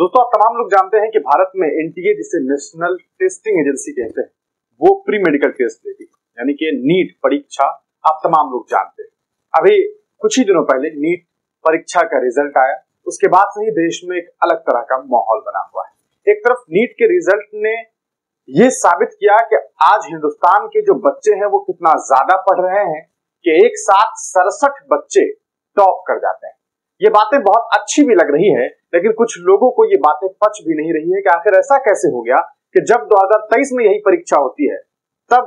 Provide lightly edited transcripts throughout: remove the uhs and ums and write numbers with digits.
दोस्तों, आप तमाम लोग जानते हैं कि भारत में एनटीए, जिसे नेशनल टेस्टिंग एजेंसी कहते हैं, वो प्री मेडिकल टेस्ट देती है, यानी कि नीट परीक्षा। आप तमाम लोग जानते हैं, अभी कुछ ही दिनों पहले नीट परीक्षा का रिजल्ट आया। उसके बाद से ही देश में एक अलग तरह का माहौल बना हुआ है। एक तरफ नीट के रिजल्ट ने ये साबित किया कि आज हिंदुस्तान के जो बच्चे हैं वो कितना ज्यादा पढ़ रहे हैं कि एक साथ 67 बच्चे टॉप कर जाते हैं। ये बातें बहुत अच्छी भी लग रही है, लेकिन कुछ लोगों को ये बातें पच भी नहीं रही है कि आखिर ऐसा कैसे हो गया कि जब 2023 में यही परीक्षा होती है तब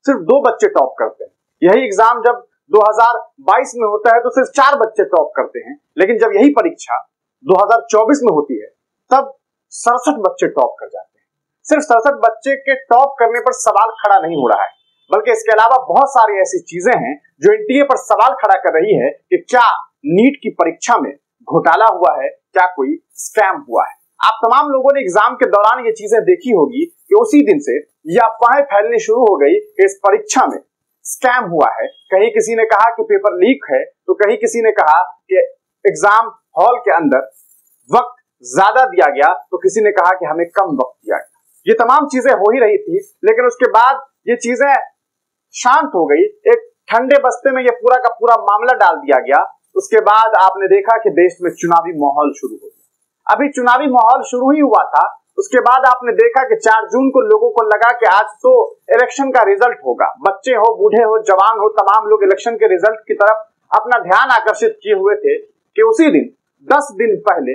सिर्फ 2 बच्चे टॉप करते हैं। यही एग्जाम जब 2022 में होता है तो सिर्फ 4 बच्चे टॉप करते हैं, लेकिन जब यही परीक्षा 2024 में होती है तब 67 बच्चे टॉप कर जाते हैं। सिर्फ 67 बच्चे के टॉप करने पर सवाल खड़ा नहीं हो रहा है, बल्कि इसके अलावा बहुत सारी ऐसी चीजें हैं जो एनटीए पर सवाल खड़ा कर रही है कि क्या नीट की परीक्षा में घोटाला हुआ है, क्या कोई स्कैम हुआ है। आप तमाम लोगों ने एग्जाम के दौरान ये चीजें देखी होगी कि उसी दिन से ये अफवाहें फैलनी शुरू हो गई कि इस परीक्षा में स्कैम हुआ है। कहीं किसी ने कहा कि पेपर लीक है, तो कहीं किसी ने कहा कि एग्जाम हॉल के अंदर वक्त ज्यादा दिया गया, तो किसी ने कहा कि हमें कम वक्त दिया गया। ये तमाम चीजें हो ही रही थी, लेकिन उसके बाद ये चीजें शांत हो गई। एक ठंडे बस्ते में ये पूरा का पूरा मामला डाल दिया गया। उसके बाद आपने देखा कि देश में चुनावी माहौल शुरू हो गया। अभी चुनावी माहौल शुरू ही हुआ था, उसके बाद आपने देखा कि 4 जून को लोगों को लगा कि आज तो इलेक्शन का रिजल्ट होगा। बच्चे हो, बूढ़े हो, जवान हो, तमाम लोग इलेक्शन के रिजल्ट की तरफ अपना ध्यान आकर्षित किए हुए थे कि उसी दिन 10 दिन पहले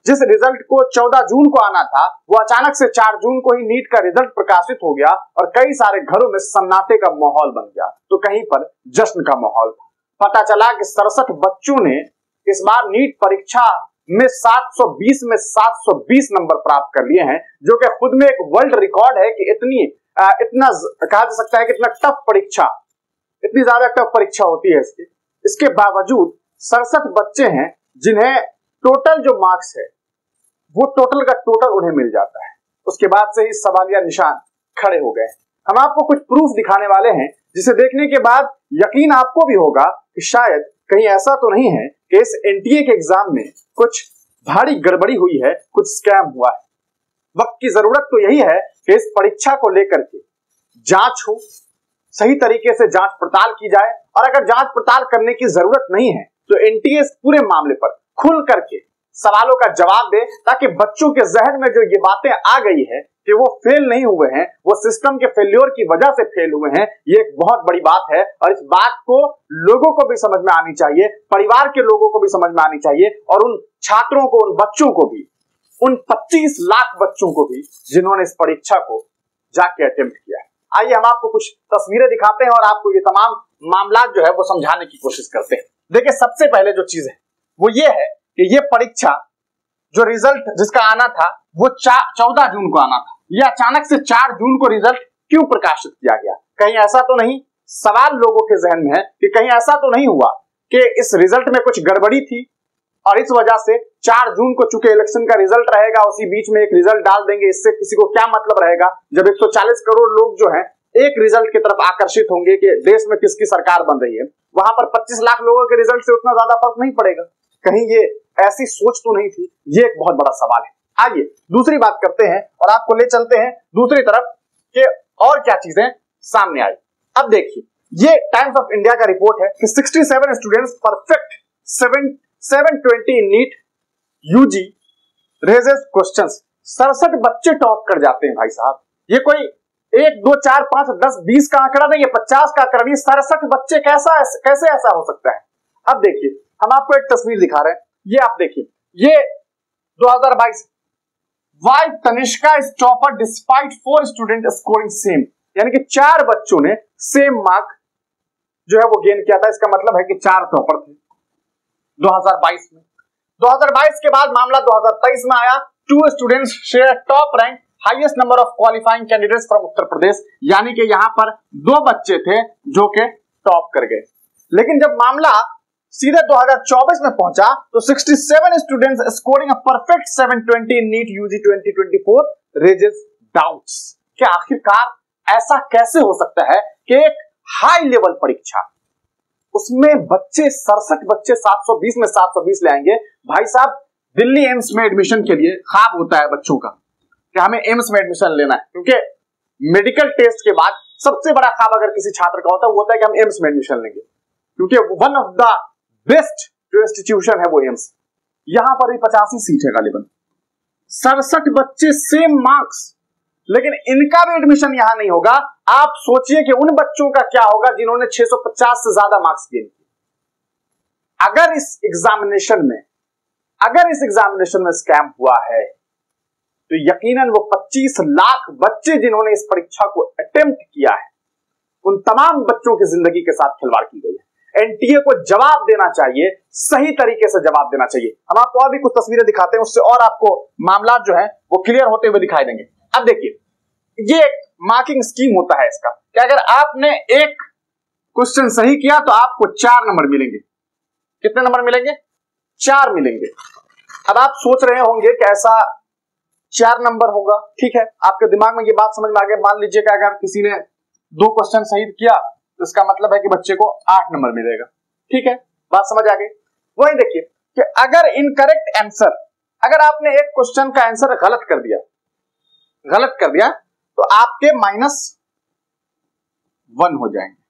जिस रिजल्ट को 14 जून को आना था, वो अचानक से 4 जून को ही नीट का रिजल्ट प्रकाशित हो गया और कई सारे घरों में सन्नाटे का माहौल बन गया, तो कहीं पर जश्न का माहौल था। पता चला कि 67 बच्चों ने इस बार नीट परीक्षा में 720 में 720 नंबर प्राप्त कर लिए हैं, जो कि खुद में एक वर्ल्ड रिकॉर्ड है कि इतना कहा जा सकता है कि इतना टफ परीक्षा, इतनी ज्यादा टफ परीक्षा होती है। इसके बावजूद 67 बच्चे हैं जिन्हें टोटल जो मार्क्स है वो टोटल का टोटल उन्हें मिल जाता है। उसके बाद से ही सवालिया निशान खड़े हो गए। हम आपको कुछ प्रूफ दिखाने वाले हैं जिसे देखने के बाद यकीन आपको भी होगा कि शायद कहीं ऐसा तो नहीं है कि इस एनटीए के एग्जाम में कुछ भारी गड़बड़ी हुई है, कुछ स्कैम हुआ है। वक्त की जरूरत तो यही है कि इस परीक्षा को लेकर के जांच हो, सही तरीके से जांच पड़ताल की जाए, और अगर जांच पड़ताल करने की जरूरत नहीं है तो एनटीए इस पूरे मामले पर खुल करके सवालों का जवाब दे, ताकि बच्चों के जहन में जो ये बातें आ गई है कि वो फेल नहीं हुए हैं, वो सिस्टम के फेल्योर की वजह से फेल हुए हैं, ये एक बहुत बड़ी बात है। और इस बात को लोगों को भी समझ में आनी चाहिए, परिवार के लोगों को भी समझ में आनी चाहिए, और उन छात्रों को, उन बच्चों को भी, उन 25 लाख बच्चों को भी जिन्होंने इस परीक्षा को जाके अटेम्प्ट किया है। आइए हम आपको कुछ तस्वीरें दिखाते हैं और आपको ये तमाम मामला जो है वो समझाने की कोशिश करते हैं। देखिए, सबसे पहले जो चीज है वो ये है कि ये परीक्षा जो रिजल्ट जिसका आना था वो 14 जून को आना था, ये अचानक से 4 जून को रिजल्ट क्यों प्रकाशित किया गया? कहीं ऐसा तो नहीं, सवाल लोगों के जहन में है कि कहीं ऐसा तो नहीं हुआ कि इस रिजल्ट में कुछ गड़बड़ी थी और इस वजह से 4 जून को चूंकि इलेक्शन का रिजल्ट रहेगा, उसी बीच में एक रिजल्ट डाल देंगे, इससे किसी को क्या मतलब रहेगा जब 140 करोड़ लोग जो है एक रिजल्ट की तरफ आकर्षित होंगे कि देश में किसकी सरकार बन रही है। वहां पर 25 लाख लोगों के रिजल्ट से उतना ज्यादा फर्क नहीं पड़ेगा। कहीं ये ऐसी सोच तो नहीं थी? ये एक बहुत बड़ा सवाल है। आइए दूसरी बात करते हैं और आपको ले चलते हैं दूसरी तरफ कि और क्या चीजें सामने आई। अब देखिए, ये टाइम्स ऑफ इंडिया का रिपोर्ट है कि 67 students perfect 720 NEET UG raises questions. 67 बच्चे टॉप कर जाते हैं भाई साहब। ये कोई 1 2 4 5 10 20 का आंकड़ा नहीं, ये 50 का आंकड़ा नहीं, 67 बच्चे कैसे ऐसा हो सकता है? अब देखिए, हम आपको एक तस्वीर दिखा रहे हैं, ये आप देखिए, ये 2022 why Tanishka is topper despite 4 student scoring same, यानी कि 4 बच्चों ने सेम मार्क जो है वो गेन किया था। इसका मतलब है कि 4 टॉपर थे 2022 में। 2022 के बाद मामला 2023 में आया। 2 students share top rank highest number of qualifying candidates from Uttar Pradesh, यानी कि यहां पर 2 बच्चे थे जो कि टॉप कर गए। लेकिन जब मामला सीधे 2024 में पहुंचा तो 67 students scoring a perfect 720 in NEET UG 2024 raises doubts कि आखिरकार ऐसा कैसे हो सकता है कि एक हाई लेवल परीक्षा, उसमें बच्चे 67 बच्चे 720 में 720 ले आएंगे। भाई साहब, दिल्ली एम्स में एडमिशन के लिए ख्वाब होता है बच्चों का कि हमें एम्स में एडमिशन लेना है, क्योंकि मेडिकल टेस्ट के बाद सबसे बड़ा ख्वाब अगर किसी छात्र का होता है वो होता है कि हम एम्स में एडमिशन लेंगे, क्योंकि वन ऑफ द बेस्ट जो इंस्टीट्यूशन है वो एम्स। यहां पर भी 85 सीट है गालिबन, 67 बच्चे सेम मार्क्स, लेकिन इनका भी एडमिशन यहां नहीं होगा। आप सोचिए कि उन बच्चों का क्या होगा जिन्होंने 650 से ज्यादा मार्क्स गेन किए। अगर इस एग्जामिनेशन में स्कैम हुआ है तो यकीनन वो 25 लाख बच्चे जिन्होंने इस परीक्षा को अटेम्प्ट किया है, उन तमाम बच्चों की जिंदगी के साथ खिलवाड़ की गई है। एनटीए को जवाब देना चाहिए, सही तरीके से जवाब देना चाहिए। हम आपको और भी कुछ तस्वीरें दिखाते हैं, उससे और आपको मामला जो है वो क्लियर होते हुए दिखाई देंगे। अब देखिए, ये एक मार्किंग स्कीम होता है इसका कि अगर आपने एक क्वेश्चन सही किया तो आपको 4 नंबर मिलेंगे। कितने नंबर मिलेंगे? 4 मिलेंगे। अब आप सोच रहे होंगे कि ऐसा 4 नंबर होगा, ठीक है, आपके दिमाग में ये बात समझ में आ गई। मान लीजिए कि अगर किसी ने 2 क्वेश्चन सही किया तो इसका मतलब है कि बच्चे को 8 नंबर मिलेगा, ठीक है, बात समझ आ गई। वही देखिए कि अगर इनकरेक्ट आंसर, अगर आपने एक क्वेश्चन का आंसर गलत कर दिया तो आपके -1 हो जाएंगे।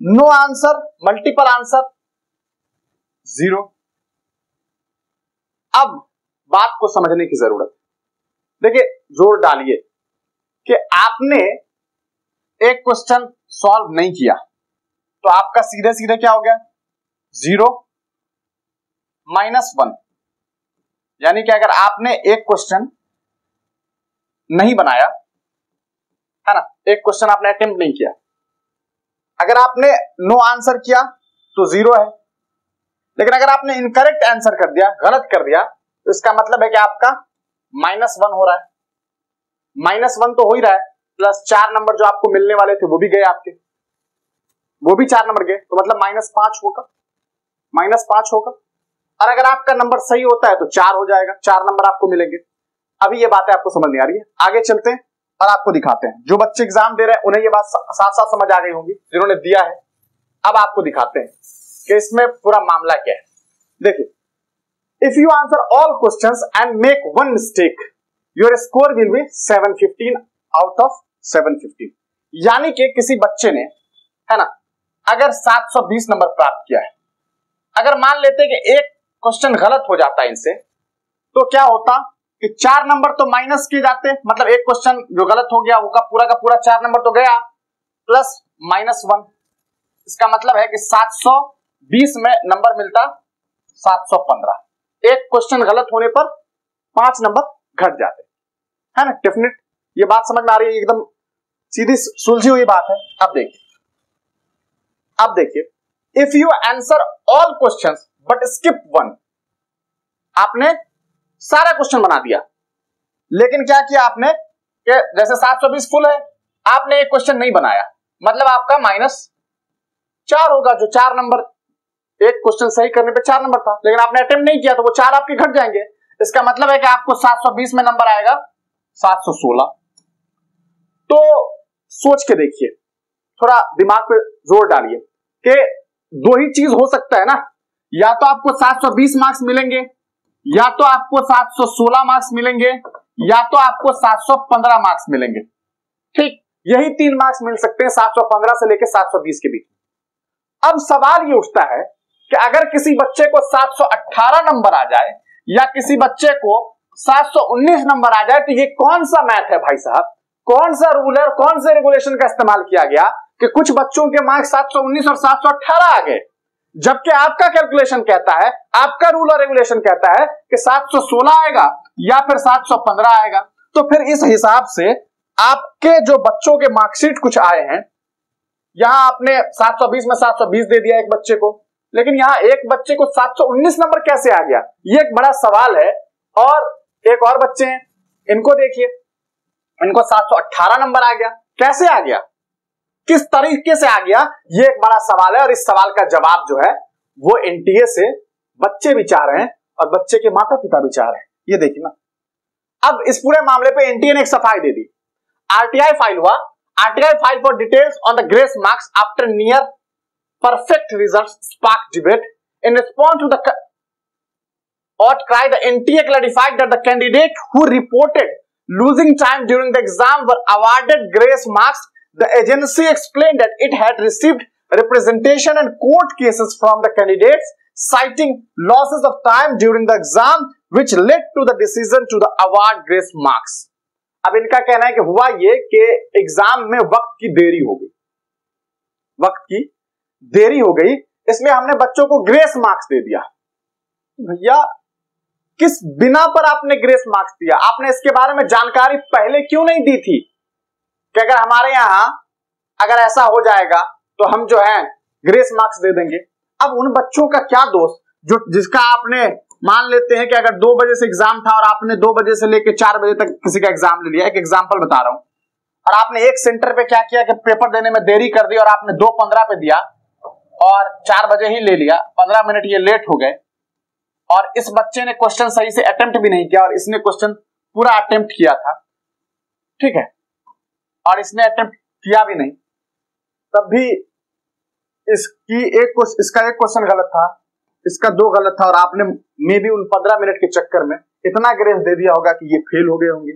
No answer, multiple answer 0। अब बात को समझने की जरूरत, देखिए जोर डालिए कि आपने एक क्वेश्चन सॉल्व नहीं किया तो आपका सीधे सीधे क्या हो गया? 0 -1। यानी कि अगर आपने एक क्वेश्चन नहीं बनाया है ना, एक क्वेश्चन आपने अटेम्प्ट नहीं किया, अगर आपने नो आंसर किया तो 0 है, लेकिन अगर आपने इनकरेक्ट आंसर कर दिया, गलत कर दिया, तो इसका मतलब है कि आपका -1 हो रहा है। -1 तो हो ही रहा है, प्लस 4 नंबर जो आपको मिलने वाले थे वो भी गए आपके, वो भी 4 नंबर गए, तो मतलब -5 होगा, -5 होगा। और अगर आपका नंबर सही होता है तो 4 हो जाएगा, 4 नंबर आपको मिलेंगे। अभी ये बातें आपको समझ नहीं आ रही है, आगे चलते हैं और आपको दिखाते हैं। जो बच्चे एग्जाम दे रहे हैं उन्हें ये बात साफ साफ समझ आ गई होगी, जिन्होंने दिया है। अब आपको दिखाते हैं कि इसमें पूरा मामला क्या है। देखिए, if you answer all questions and make 1 mistake your score will be 715 out of 715। यानी कि किसी बच्चे ने, है ना, अगर 720 नंबर प्राप्त किया है, अगर मान लेते कि एक क्वेश्चन गलत हो जाता है इनसे, तो क्या होता कि 4 नंबर तो माइनस किए जाते, मतलब एक क्वेश्चन जो गलत हो गया वो का पूरा 4 नंबर तो गया, प्लस -1। इसका मतलब है कि 720 में नंबर मिलता 715। एक क्वेश्चन गलत होने पर 5 नंबर घट जाते, है ना। डेफिनेट ये बात समझ में आ रही है, एकदम सीधी सुलझी हुई बात है। अब देखिए, if you answer all questions but skip 1, आपने सारा क्वेश्चन बना दिया, लेकिन क्या किया आपने कि जैसे 720 फुल है, आपने एक क्वेश्चन नहीं बनाया, मतलब आपका -4 होगा। जो 4 नंबर, एक क्वेश्चन सही करने पे 4 नंबर था, लेकिन आपने अटेम्प्ट नहीं किया तो वो 4 आपके घट जाएंगे। इसका मतलब है कि आपको 720 में नंबर आएगा 716। तो सोच के देखिए, थोड़ा दिमाग पे जोर डालिए कि 2 ही चीज हो सकता है ना, या तो आपको 720 मार्क्स मिलेंगे, या तो आपको 716 मार्क्स मिलेंगे, या तो आपको 715 मार्क्स मिलेंगे। ठीक, यही 3 मार्क्स मिल सकते हैं 715 से लेकर 720 के बीच। अब सवाल ये उठता है कि अगर किसी बच्चे को 718 नंबर आ जाए या किसी बच्चे को 719 नंबर आ जाए, तो ये कौन सा मैथ है भाई साहब? कौन सा रूल है, कौन से रेगुलेशन का इस्तेमाल किया गया कि कुछ बच्चों के मार्क्स 719 और 718 आ गए, जबकि आपका कैलकुलेशन कहता है, आपका रूल और रेगुलेशन कहता है कि 716 आएगा या फिर 715 आएगा। तो फिर इस हिसाब से आपके जो बच्चों के मार्कशीट कुछ आए हैं, यहां आपने 720 में 720 दे दिया एक बच्चे को, लेकिन यहां एक बच्चे को 719 नंबर कैसे आ गया, ये एक बड़ा सवाल है। और एक और बच्चे हैं, इनको देखिए, इनको 718 नंबर आ गया, कैसे आ गया, किस तरीके से आ गया, ये एक बड़ा सवाल है। और इस सवाल का जवाब जो है वो एनटीए से बच्चे भी चाह रहे हैं और बच्चे के माता पिता भी चाह रहे हैं। ये देखिए ना, अब इस पूरे मामले पे एनटीए ने एक सफाई दे दी। आरटीआई फाइल हुआ, RTI file for details on the grace marks after near perfect results spark debate in response to the outcry, the NTA clarified that the candidate who reported losing time during the exam were awarded grace marks. The agency explained that it had received representation and court cases from the candidates citing losses of time during the exam, which led to the decision to the award grace marks. अब इनका कहना है कि हुआ ये कि exam में वक्त की देरी हो गई, इसमें हमने बच्चों को ग्रेस मार्क्स दे दिया। भैया किस बिना पर आपने ग्रेस मार्क्स दिया? आपने इसके बारे में जानकारी पहले क्यों नहीं दी थी कि अगर हमारे यहां अगर ऐसा हो जाएगा तो हम जो है ग्रेस मार्क्स दे देंगे। अब उन बच्चों का क्या दोष जो जिसका आपने मान लेते हैं कि अगर 2 बजे से एग्जाम था और आपने 2 बजे से लेकर 4 बजे तक किसी का एग्जाम ले लिया, एक एग्जांपल बता रहा हूं, और आपने एक सेंटर पे क्या किया कि पेपर देने में देरी कर दी और आपने 2:15 पे दिया और 4 बजे ही ले लिया, 15 मिनट ये लेट हो गए और इस बच्चे ने क्वेश्चन सही से अटेम्प्ट भी नहीं किया और इसने क्वेश्चन पूरा अटेम्प्ट किया था, ठीक है, और इसने अटेम्प्ट किया भी नहीं, तब भी इसका एक क्वेश्चन गलत था, इसका 2 गलत था और आपने मे भी उन 15 मिनट के चक्कर में इतना ग्रेस दे दिया होगा कि ये फेल हो गए होंगे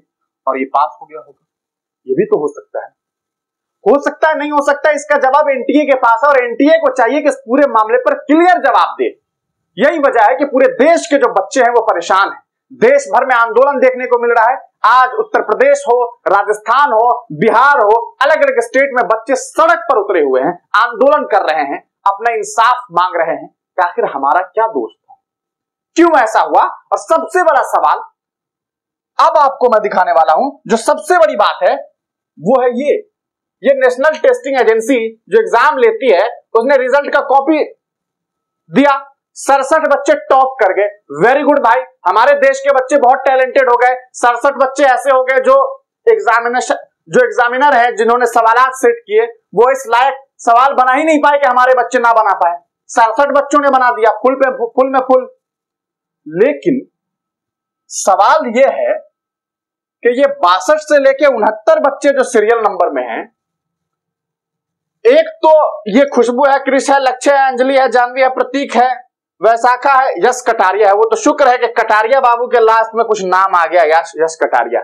और ये पास हो गया होगा। ये भी तो हो सकता है, नहीं हो सकता। इसका जवाब एनटीए के पास है और एनटीए को चाहिए कि इस पूरे मामले पर क्लियर जवाब दे। यही वजह है कि पूरे देश के जो बच्चे हैं वो परेशान हैं। देश भर में आंदोलन देखने को मिल रहा है। आज उत्तर प्रदेश हो, राजस्थान हो, बिहार हो, अलग अलग स्टेट में बच्चे सड़क पर उतरे हुए हैं, आंदोलन कर रहे हैं, अपना इंसाफ मांग रहे हैं कि आखिर हमारा क्या दोष था, क्यों ऐसा हुआ। और सबसे बड़ा सवाल अब आपको मैं दिखाने वाला हूं, जो सबसे बड़ी बात है वो है ये नेशनल टेस्टिंग एजेंसी जो एग्जाम लेती है उसने रिजल्ट का कॉपी दिया, 67 बच्चे टॉप कर गए। वेरी गुड भाई, हमारे देश के बच्चे बहुत टैलेंटेड हो गए। 67 बच्चे ऐसे हो गए जो एग्जामिनर है जिन्होंने सवालात सेट किए वो इस लायक सवाल बना ही नहीं पाए कि हमारे बच्चे ना बना पाए। 67 बच्चों ने बना दिया, फुल में फुल। लेकिन सवाल यह है कि ये 62 से लेके 69 बच्चे जो सीरियल नंबर में हैं, एक तो ये खुशबू है, कृष है, लक्ष्य है, अंजलि है, जानवी है, प्रतीक है, वैशाखा है, यश कटारिया है। वो तो शुक्र है कि कटारिया बाबू के लास्ट में कुछ नाम आ गया, यश कटारिया।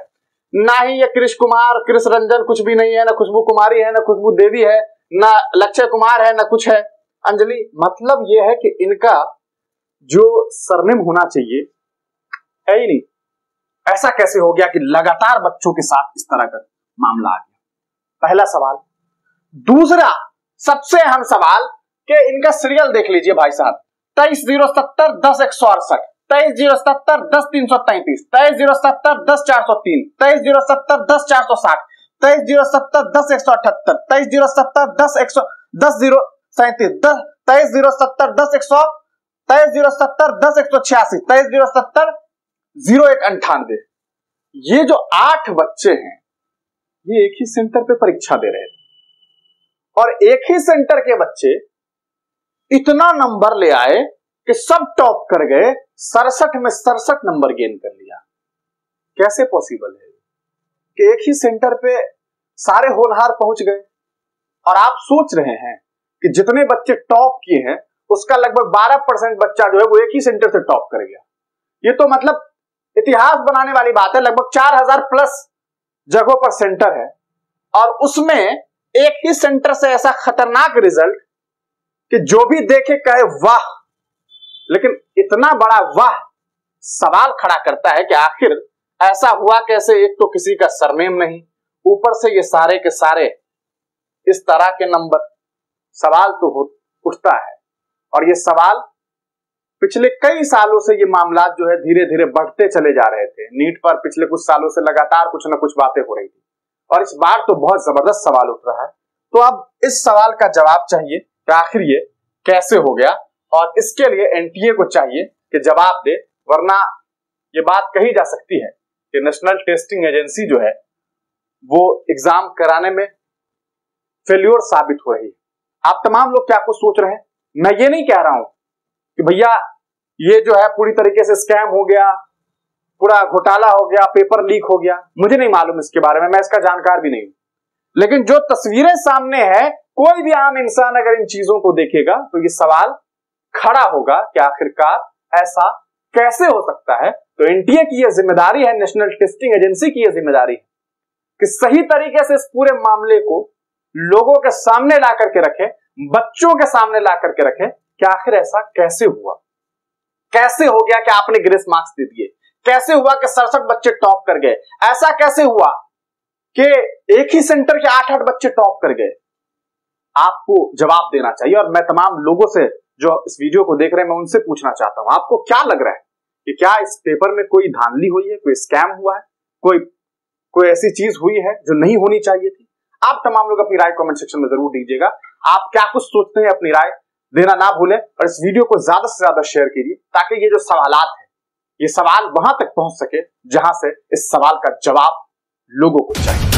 ना ही ये कृष कुमार, कृष रंजन कुछ भी नहीं है, ना खुशबू कुमारी है, ना खुशबू देवी है, ना लक्ष्य कुमार है, ना कुछ है अंजलि। मतलब ये है कि इनका जो सरनेम होना चाहिए है ही नहीं। ऐसा कैसे हो गया कि लगातार बच्चों के साथ इस तरह का मामला आ गया? पहला सवाल। दूसरा सबसे अहम सवाल कि इनका सीरियल देख लीजिए भाई साहब, 2307 10 168, 2307 10 333, 2307 10 403, 2307 10 460, 2307 10 178, 2307 10 037, 2307 10 100, 2307 10 186, 2307 0198। ये जो 8 बच्चे हैं ये एक ही सेंटर पे परीक्षा दे रहे थे और एक ही सेंटर के बच्चे इतना नंबर ले आए कि सब टॉप कर गए, 67 में 67 नंबर गेन कर लिया। कैसे पॉसिबल है कि एक ही सेंटर पे सारे होनहार पहुंच गए? और आप सोच रहे हैं कि जितने बच्चे टॉप किए हैं उसका लगभग 12% बच्चा जो है वो एक ही सेंटर से टॉप कर गया। ये तो मतलब इतिहास बनाने वाली बात है। लगभग 4000 प्लस जगहों पर सेंटर है और उसमें एक ही सेंटर से ऐसा खतरनाक रिजल्ट कि जो भी देखे कहे वाह। लेकिन इतना बड़ा वाह सवाल खड़ा करता है कि आखिर ऐसा हुआ कैसे? एक तो किसी का सरनेम नहीं, ऊपर से ये सारे के सारे इस तरह के नंबर। सवाल तो उठता है और ये सवाल पिछले कई सालों से ये मामला जो है धीरे धीरे बढ़ते चले जा रहे थे। नीट पर पिछले कुछ सालों से लगातार कुछ ना कुछ बातें हो रही थी और इस बार तो बहुत जबरदस्त सवाल उठ रहा है। तो अब इस सवाल का जवाब चाहिए कि आखिर ये कैसे हो गया और इसके लिए एनटीए को चाहिए कि जवाब दे, वरना ये बात कही जा सकती है कि नेशनल टेस्टिंग एजेंसी जो है वो एग्जाम कराने में फेल्योर साबित हो रही है। आप तमाम लोग क्या कुछ सोच रहे हैं? मैं ये नहीं कह रहा हूं कि भैया ये जो है पूरी तरीके से स्कैम हो गया, पूरा घोटाला हो गया, पेपर लीक हो गया। मुझे नहीं मालूम इसके बारे में, मैं इसका जानकार भी नहीं हूं। लेकिन जो तस्वीरें सामने है, कोई भी आम इंसान अगर इन चीजों को देखेगा तो ये सवाल खड़ा होगा कि आखिरकार ऐसा कैसे हो सकता है? तो एनटीए की यह जिम्मेदारी है, नेशनल टेस्टिंग एजेंसी की यह जिम्मेदारी है कि सही तरीके से इस पूरे मामले को लोगों के सामने ला करके रखे, बच्चों के सामने ला करके रखे कि आखिर ऐसा कैसे हुआ, कैसे हो गया कि आपने ग्रेस मार्क्स दे दिए, कैसे हुआ कि 67 बच्चे टॉप कर गए, ऐसा कैसे हुआ कि एक ही सेंटर के 8-8 बच्चे टॉप कर गए। आपको जवाब देना चाहिए। और मैं तमाम लोगों से जो इस वीडियो को देख रहे हैं, मैं उनसे पूछना चाहता हूं, आपको क्या लग रहा है कि क्या इस पेपर में कोई धांधली हुई है, कोई स्कैम हुआ है, कोई ऐसी चीज हुई है जो नहीं होनी चाहिए थी? आप तमाम लोग अपनी राय कमेंट सेक्शन में जरूर दीजिएगा। आप क्या कुछ सोचते हैं, अपनी राय देना ना भूलें और इस वीडियो को ज्यादा से ज्यादा शेयर कीजिए ताकि ये जो सवालात है, ये सवाल वहां तक पहुंच सके जहां से इस सवाल का जवाब लोगों को चाहिए।